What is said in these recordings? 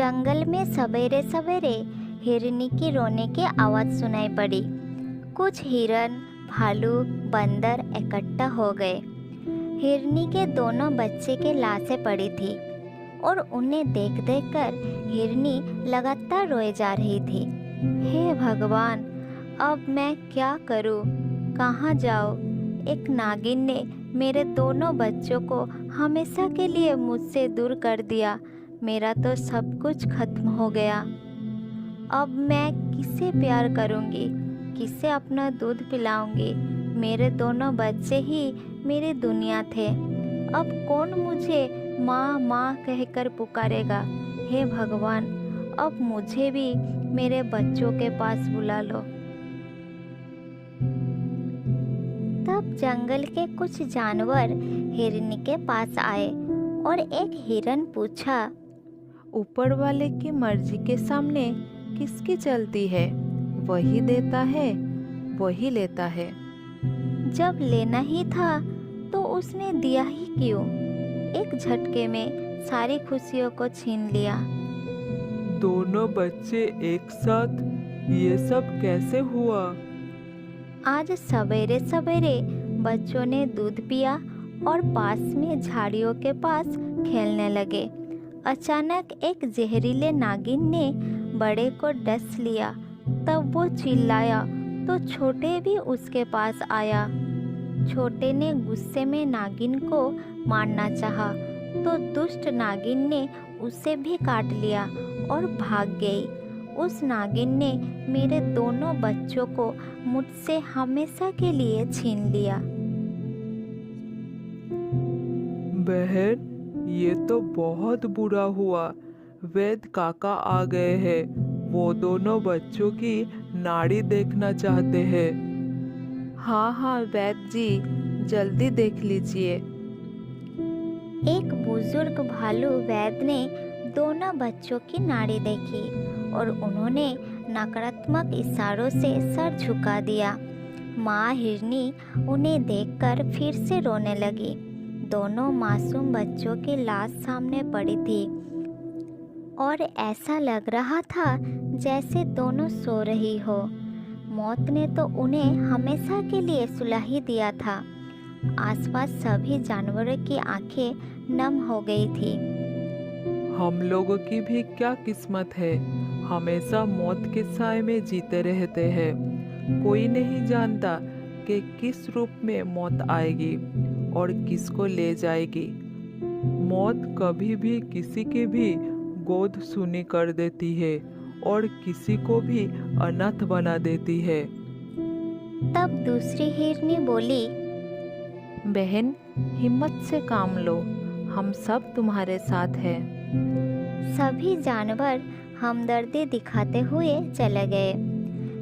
जंगल में सवेरे सवेरे हिरनी की रोने की आवाज़ सुनाई पड़ी। कुछ हिरन, भालू, बंदर इकट्ठा हो गए। हिरनी के दोनों बच्चे की लाशें पड़ी थी और उन्हें देख देख कर हिरनी लगातार रोए जा रही थी। हे भगवान, अब मैं क्या करूं? कहाँ जाऊं? एक नागिन ने मेरे दोनों बच्चों को हमेशा के लिए मुझसे दूर कर दिया। मेरा तो सब कुछ खत्म हो गया। अब मैं किससे प्यार करूंगी? किससे अपना दूध पिलाऊंगी? मेरे दोनों बच्चे ही मेरी दुनिया थे। अब कौन मुझे माँ माँ कहकर पुकारेगा? हे भगवान, अब मुझे भी मेरे बच्चों के पास बुला लो। तब जंगल के कुछ जानवर हिरनी के पास आए और एक हिरन पूछा, ऊपर वाले की मर्जी के सामने किसकी चलती है? वही देता है, वही लेता है। जब लेना ही था तो उसने दिया ही क्यों? एक झटके में सारी खुशियों को छीन लिया। दोनों बच्चे एक साथ, ये सब कैसे हुआ? आज सवेरे सवेरे बच्चों ने दूध पिया और पास में झाड़ियों के पास खेलने लगे। अचानक एक जहरीले नागिन ने बड़े को डस लिया। तब वो चिल्लाया तो छोटे भी उसके पास आया। छोटे ने गुस्से में नागिन को मारना चाहा तो दुष्ट नागिन ने उसे भी काट लिया और भाग गई। उस नागिन ने मेरे दोनों बच्चों को मुझसे हमेशा के लिए छीन लिया। बहन, ये तो बहुत बुरा हुआ। वैद काका आ गए हैं। वो दोनों बच्चों की नाड़ी देखना चाहते हैं। हाँ हाँ वैद जी, जल्दी देख लीजिए। एक बुजुर्ग भालू वैद ने दोनों बच्चों की नाड़ी देखी और उन्होंने नकारात्मक इशारों से सर झुका दिया। माँ हिरनी उन्हें देखकर फिर से रोने लगी। दोनों मासूम बच्चों की लाश सामने पड़ी थी और ऐसा लग रहा था जैसे दोनों सो रही हो। मौत ने तो उन्हें हमेशा के लिए सुला ही दिया था। आसपास सभी जानवरों की आंखें नम हो गई थी। हम लोगों की भी क्या किस्मत है, हमेशा मौत के साए में जीते रहते हैं। कोई नहीं जानता कि किस रूप में मौत आएगी और किसको ले जाएगी। मौत कभी भी किसी की भी गोद सूनी कर देती है और किसी को भी अनाथ बना देती है। तब दूसरी हिरनी बोली, बहन, हिम्मत से काम लो, हम सब तुम्हारे साथ हैं। सभी जानवर हमदर्दी दिखाते हुए चले गए।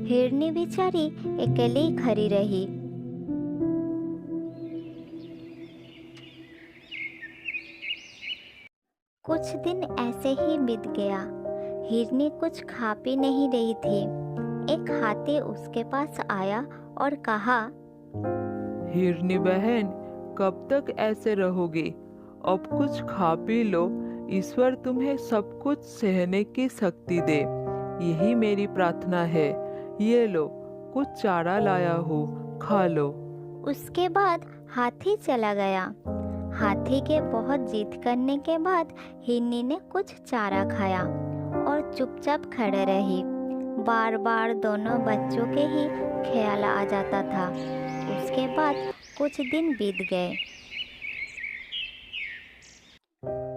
हिरनी बेचारी अकेली ही खड़ी रही। कुछ दिन ऐसे ही बीत गया। हिरनी कुछ खा पी नहीं रही थी। एक हाथी उसके पास आया और कहा, हिरनी बहन, कब तक ऐसे रहोगी? अब कुछ खा पी लो। ईश्वर तुम्हें सब कुछ सहने की शक्ति दे, यही मेरी प्रार्थना है। ये लो, कुछ चारा लाया हूँ, खा लो। उसके बाद हाथी चला गया। हाथी के बहुत जिद करने के बाद हिरनी ने कुछ चारा खाया और चुपचाप खड़े रही। बार बार दोनों बच्चों के ही ख्याल आ जाता था। उसके बाद कुछ दिन बीत गए।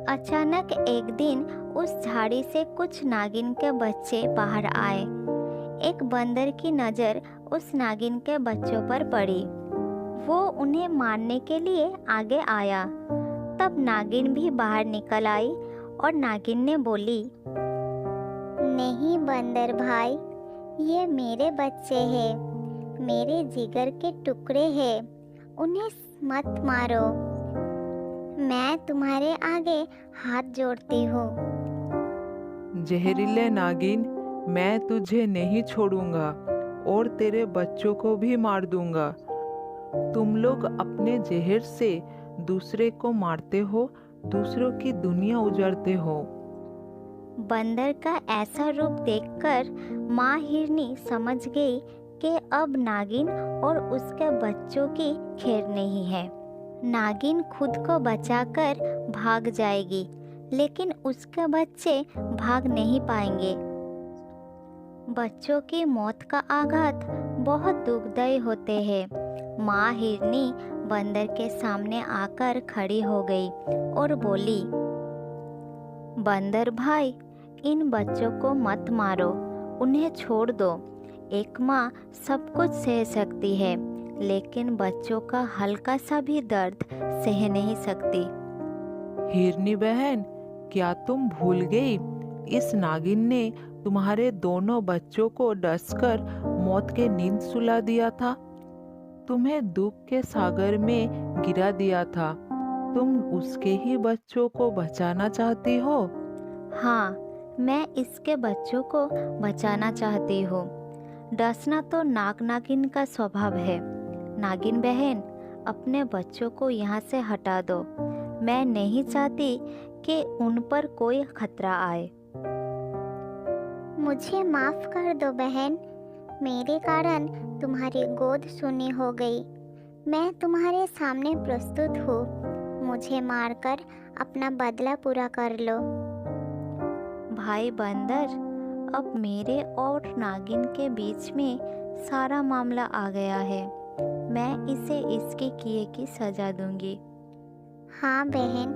अचानक एक दिन उस झाड़ी से कुछ नागिन के बच्चे बाहर आए। एक बंदर की नज़र उस नागिन के बच्चों पर पड़ी। वो उन्हें मारने के लिए आगे आया। तब नागिन भी बाहर निकल आई और नागिन ने बोली, नहीं बंदर भाई, ये मेरे बच्चे हैं, मेरे जिगर के टुकड़े हैं, उन्हें मत मारो। मैं तुम्हारे आगे हाथ जोड़ती हूँ। जहरीले नागिन, मैं तुझे नहीं छोड़ूंगा और तेरे बच्चों को भी मार दूंगा। तुम लोग अपने जहर से दूसरे को मारते हो, दूसरों की दुनिया उजाड़ते हो। बंदर का ऐसा रूप देखकर माँ हिरनी समझ गई कि अब नागिन और उसके बच्चों की खैर नहीं है। नागिन खुद को बचाकर भाग जाएगी, लेकिन उसके बच्चे भाग नहीं पाएंगे। बच्चों की मौत का आघात बहुत दुखदायी होते हैं। माँ हिरनी बंदर के सामने आकर खड़ी हो गई और बोली, बंदर भाई, इन बच्चों को मत मारो, उन्हें छोड़ दो। एक माँ सब कुछ सह सकती है, लेकिन बच्चों का हल्का सा भी दर्द सह नहीं सकती। हिरनी बहन, क्या तुम भूल गई? इस नागिन ने तुम्हारे दोनों बच्चों को डसकर मौत के नींद सुला दिया था। तुम्हें दुख के सागर में गिरा दिया था। तुम उसके ही बच्चों को बचाना चाहती हो? हाँ, मैं इसके बच्चों को बचाना चाहती हूँ। डसना तो नाग नागिन का स्वभाव है। नागिन बहन, अपने बच्चों को यहाँ से हटा दो। मैं नहीं चाहती कि उन पर कोई खतरा आए। मुझे माफ कर दो बहन, मेरे कारण तुम्हारी गोद सूनी हो गई। मैं तुम्हारे सामने प्रस्तुत हूँ। मुझे मारकर अपना बदला पूरा कर लो। भाई बंदर, अब मेरे और नागिन के बीच में सारा मामला आ गया है। मैं इसे इसके किए की सजा दूंगी। हाँ बहन,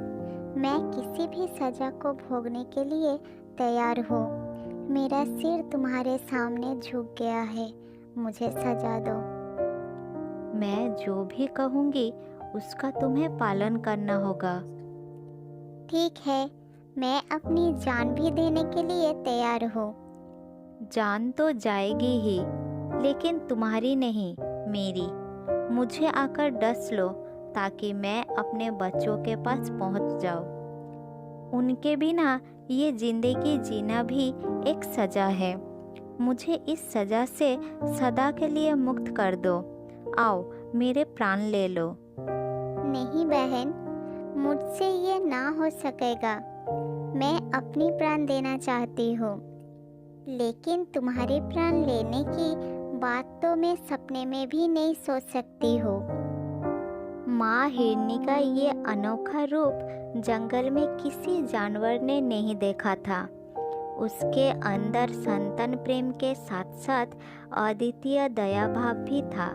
मैं किसी भी सजा को भोगने के लिए तैयार हूँ। मेरा सिर तुम्हारे सामने झुक गया है। मुझे सजा दो। मैं जो भी कहूँगी उसका तुम्हें पालन करना होगा। ठीक है, मैं अपनी जान भी देने के लिए तैयार हूँ। जान तो जाएगी ही, लेकिन तुम्हारी नहीं, मेरी। मुझे आकर डस लो ताकि मैं अपने बच्चों के पास पहुँच जाऊँ। उनके बिना ये जिंदगी जीना भी एक सजा है। मुझे इस सजा से सदा के लिए मुक्त कर दो। आओ, मेरे प्राण ले लो। नहीं बहन, मुझसे ये ना हो सकेगा। मैं अपनी प्राण देना चाहती हूँ, लेकिन तुम्हारे प्राण लेने की बात तो मैं सपने में भी नहीं सोच सकती हूँ। माँ हिरनी का ये अनोखा रूप जंगल में किसी जानवर ने नहीं देखा था। उसके अंदर संतान प्रेम के साथ साथ अद्वितीय दया भाव भी था,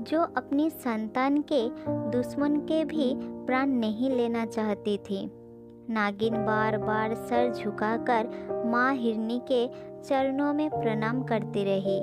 जो अपनी संतान के दुश्मन के भी प्राण नहीं लेना चाहती थी। नागिन बार बार सर झुकाकर माँ हिरनी के चरणों में प्रणाम करती रही।